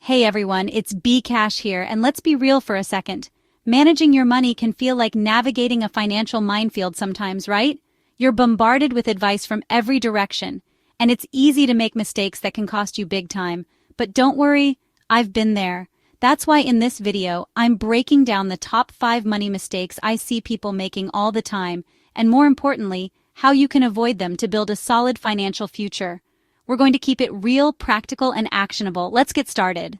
Hey everyone, it's Cash here, and let's be real for a second. Managing your money can feel like navigating a financial minefield sometimes, right? You're bombarded with advice from every direction, and it's easy to make mistakes that can cost you big time. But don't worry, I've been there. That's why in this video, I'm breaking down the top 5 money mistakes I see people making all the time, and more importantly, how you can avoid them to build a solid financial future. We're going to keep it real, practical, and actionable. Let's get started.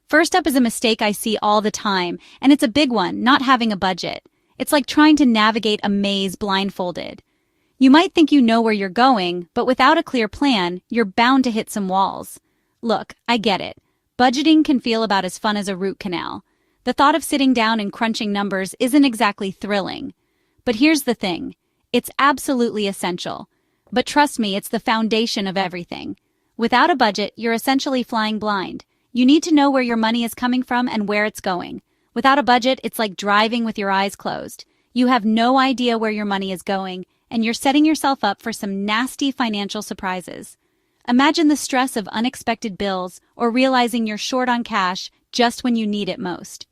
First up is a mistake I see all the time, and it's a big one, not having a budget. It's like trying to navigate a maze blindfolded. You might think you know where you're going, but without a clear plan, you're bound to hit some walls. Look, I get it. Budgeting can feel about as fun as a root canal. The thought of sitting down and crunching numbers isn't exactly thrilling. But here's the thing. It's absolutely essential. But trust me, it's the foundation of everything. Without a budget, you're essentially flying blind. You need to know where your money is coming from and where it's going. Without a budget, it's like driving with your eyes closed. You have no idea where your money is going, and you're setting yourself up for some nasty financial surprises. Imagine the stress of unexpected bills or realizing you're short on cash just when you need it most.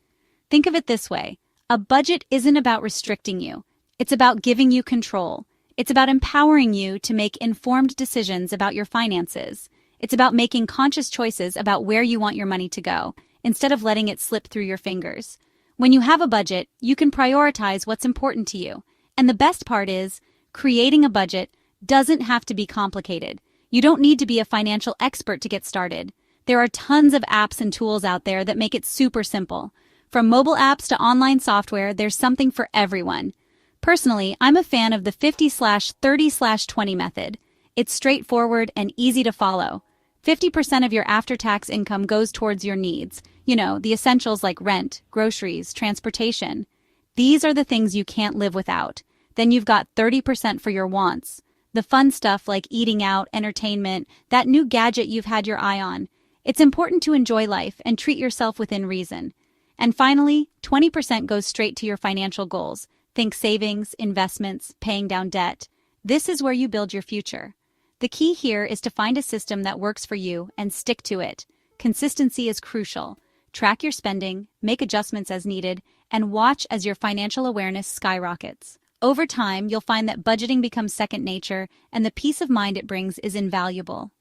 Think of it this way. A budget isn't about restricting you. It's about giving you control. It's about empowering you to make informed decisions about your finances. It's about making conscious choices about where you want your money to go, instead of letting it slip through your fingers. When you have a budget, you can prioritize what's important to you. And the best part is, creating a budget doesn't have to be complicated. You don't need to be a financial expert to get started. There are tons of apps and tools out there that make it super simple. From mobile apps to online software, there's something for everyone. Personally, I'm a fan of the 50/30/20 method. It's straightforward and easy to follow. 50% of your after-tax income goes towards your needs. You know, the essentials like rent, groceries, transportation. These are the things you can't live without. Then you've got 30% for your wants. The fun stuff like eating out, entertainment, that new gadget you've had your eye on. It's important to enjoy life and treat yourself within reason. And finally, 20% goes straight to your financial goals. Think savings, investments, paying down debt. This is where you build your future. The key here is to find a system that works for you and stick to it. Consistency is crucial. Track your spending, make adjustments as needed, and watch as your financial awareness skyrockets. Over time, you'll find that budgeting becomes second nature, and the peace of mind it brings is invaluable.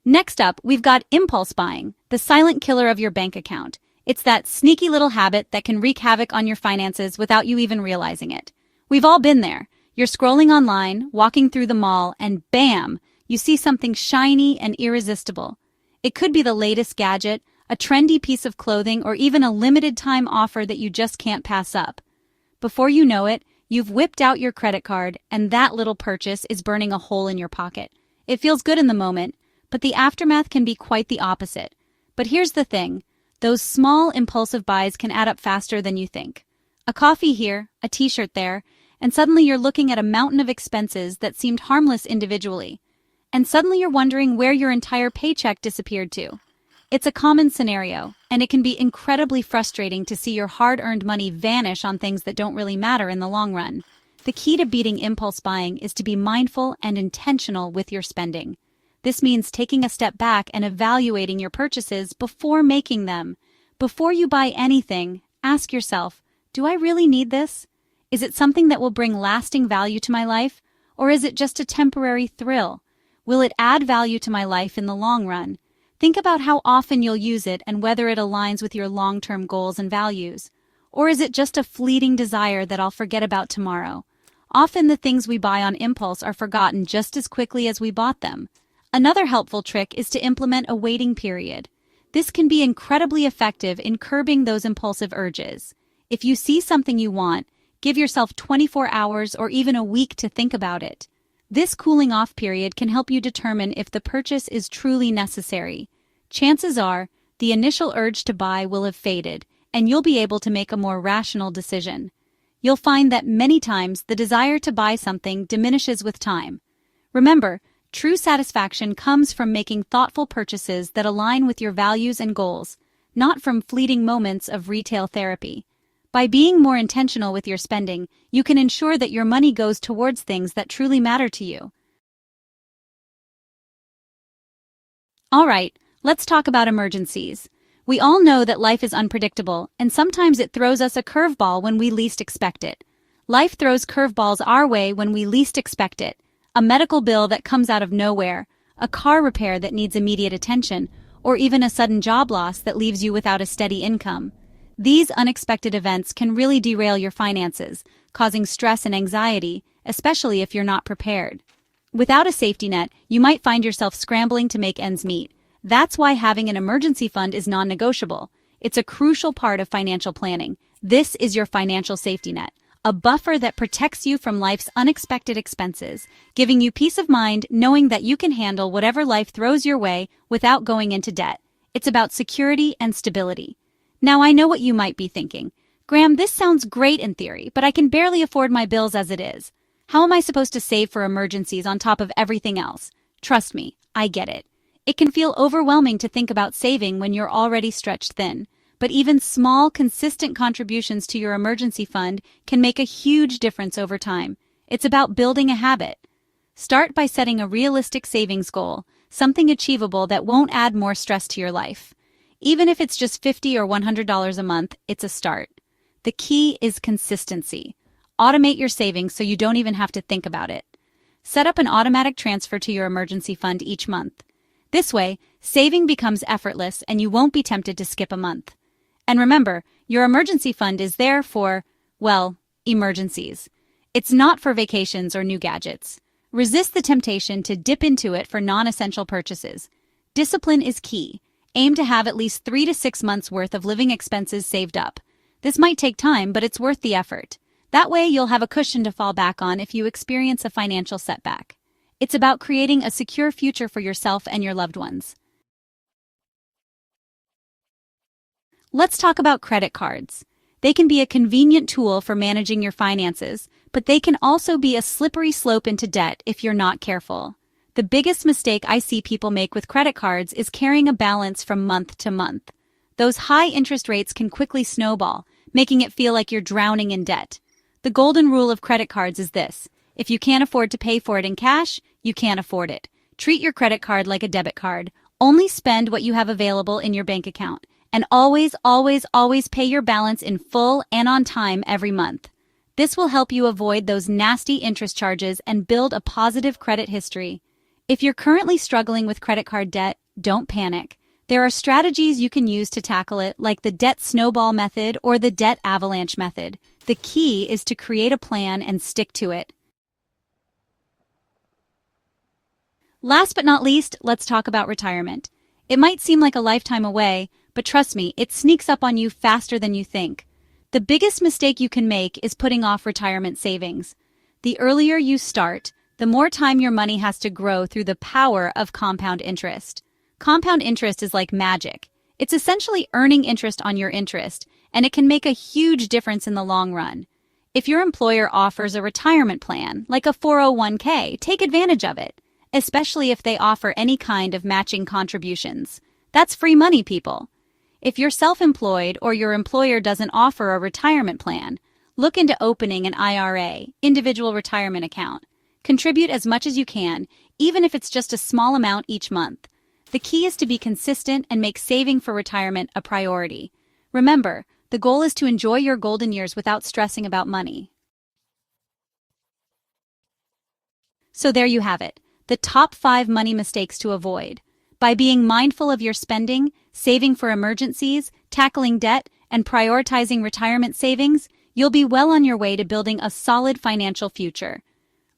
Next up, we've got impulse buying, the silent killer of your bank account. It's that sneaky little habit that can wreak havoc on your finances without you even realizing it. We've all been there. You're scrolling online, walking through the mall, and bam, you see something shiny and irresistible. It could be the latest gadget, a trendy piece of clothing, or even a limited-time offer that you just can't pass up. Before you know it, you've whipped out your credit card, and that little purchase is burning a hole in your pocket. It feels good in the moment, but the aftermath can be quite the opposite. But here's the thing. Those small, impulsive buys can add up faster than you think. A coffee here, a t-shirt there, and suddenly you're looking at a mountain of expenses that seemed harmless individually. And suddenly you're wondering where your entire paycheck disappeared to. It's a common scenario, and it can be incredibly frustrating to see your hard-earned money vanish on things that don't really matter in the long run. The key to beating impulse buying is to be mindful and intentional with your spending. This means taking a step back and evaluating your purchases before making them. Before you buy anything, ask yourself, do I really need this? Is it something that will bring lasting value to my life? Or is it just a temporary thrill? Will it add value to my life in the long run? Think about how often you'll use it and whether it aligns with your long-term goals and values. Or is it just a fleeting desire that I'll forget about tomorrow? Often the things we buy on impulse are forgotten just as quickly as we bought them. Another helpful trick is to implement a waiting period. This can be incredibly effective in curbing those impulsive urges. If you see something you want, give yourself 24 hours or even a week to think about it. This cooling off period can help you determine if the purchase is truly necessary. Chances are, the initial urge to buy will have faded, and you'll be able to make a more rational decision. You'll find that many times the desire to buy something diminishes with time. Remember, true satisfaction comes from making thoughtful purchases that align with your values and goals, not from fleeting moments of retail therapy. By being more intentional with your spending, you can ensure that your money goes towards things that truly matter to you. All right, let's talk about emergencies. We all know that life is unpredictable, and sometimes it throws us a curveball when we least expect it. Life throws curveballs our way when we least expect it. A medical bill that comes out of nowhere, a car repair that needs immediate attention, or even a sudden job loss that leaves you without a steady income. These unexpected events can really derail your finances, causing stress and anxiety, especially if you're not prepared. Without a safety net, you might find yourself scrambling to make ends meet. That's why having an emergency fund is non-negotiable. It's a crucial part of financial planning. This is your financial safety net, a buffer that protects you from life's unexpected expenses, giving you peace of mind knowing that you can handle whatever life throws your way without going into debt. It's about security and stability. Now, I know what you might be thinking. Graham, this sounds great in theory, but I can barely afford my bills as it is. How am I supposed to save for emergencies on top of everything else? Trust me, I get it. It can feel overwhelming to think about saving when you're already stretched thin, but even small, consistent contributions to your emergency fund can make a huge difference over time. It's about building a habit. Start by setting a realistic savings goal, something achievable that won't add more stress to your life. Even if it's just $50 or $100 a month, it's a start. The key is consistency. Automate your savings so you don't even have to think about it. Set up an automatic transfer to your emergency fund each month. This way, saving becomes effortless and you won't be tempted to skip a month. And remember, your emergency fund is there for, well, emergencies. It's not for vacations or new gadgets. Resist the temptation to dip into it for non-essential purchases. Discipline is key. Aim to have at least 3 to 6 months worth of living expenses saved up. This might take time, but it's worth the effort. That way, you'll have a cushion to fall back on if you experience a financial setback. It's about creating a secure future for yourself and your loved ones. Let's talk about credit cards. They can be a convenient tool for managing your finances, but they can also be a slippery slope into debt if you're not careful. The biggest mistake I see people make with credit cards is carrying a balance from month to month. Those high interest rates can quickly snowball, making it feel like you're drowning in debt. The golden rule of credit cards is this: if you can't afford to pay for it in cash, you can't afford it. Treat your credit card like a debit card. Only spend what you have available in your bank account. And always, always, always pay your balance in full and on time every month. This will help you avoid those nasty interest charges and build a positive credit history. If you're currently struggling with credit card debt, don't panic. There are strategies you can use to tackle it, like the debt snowball method or the debt avalanche method. The key is to create a plan and stick to it. Last but not least, let's talk about retirement. It might seem like a lifetime away, but trust me, it sneaks up on you faster than you think. The biggest mistake you can make is putting off retirement savings. The earlier you start, the more time your money has to grow through the power of compound interest. Compound interest is like magic. It's essentially earning interest on your interest, and it can make a huge difference in the long run. If your employer offers a retirement plan, like a 401k, take advantage of it, especially if they offer any kind of matching contributions. That's free money, people. If you're self-employed or your employer doesn't offer a retirement plan, look into opening an IRA, individual retirement account. Contribute as much as you can, even if it's just a small amount each month. The key is to be consistent and make saving for retirement a priority. Remember, the goal is to enjoy your golden years without stressing about money. So there you have it, the top 5 money mistakes to avoid. By being mindful of your spending, saving for emergencies, tackling debt, and prioritizing retirement savings, you'll be well on your way to building a solid financial future.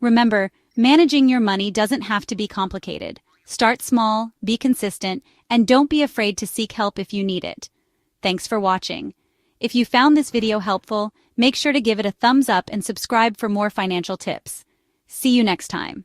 Remember, managing your money doesn't have to be complicated. Start small, be consistent, and don't be afraid to seek help if you need it. Thanks for watching. If you found this video helpful, make sure to give it a thumbs up and subscribe for more financial tips. See you next time.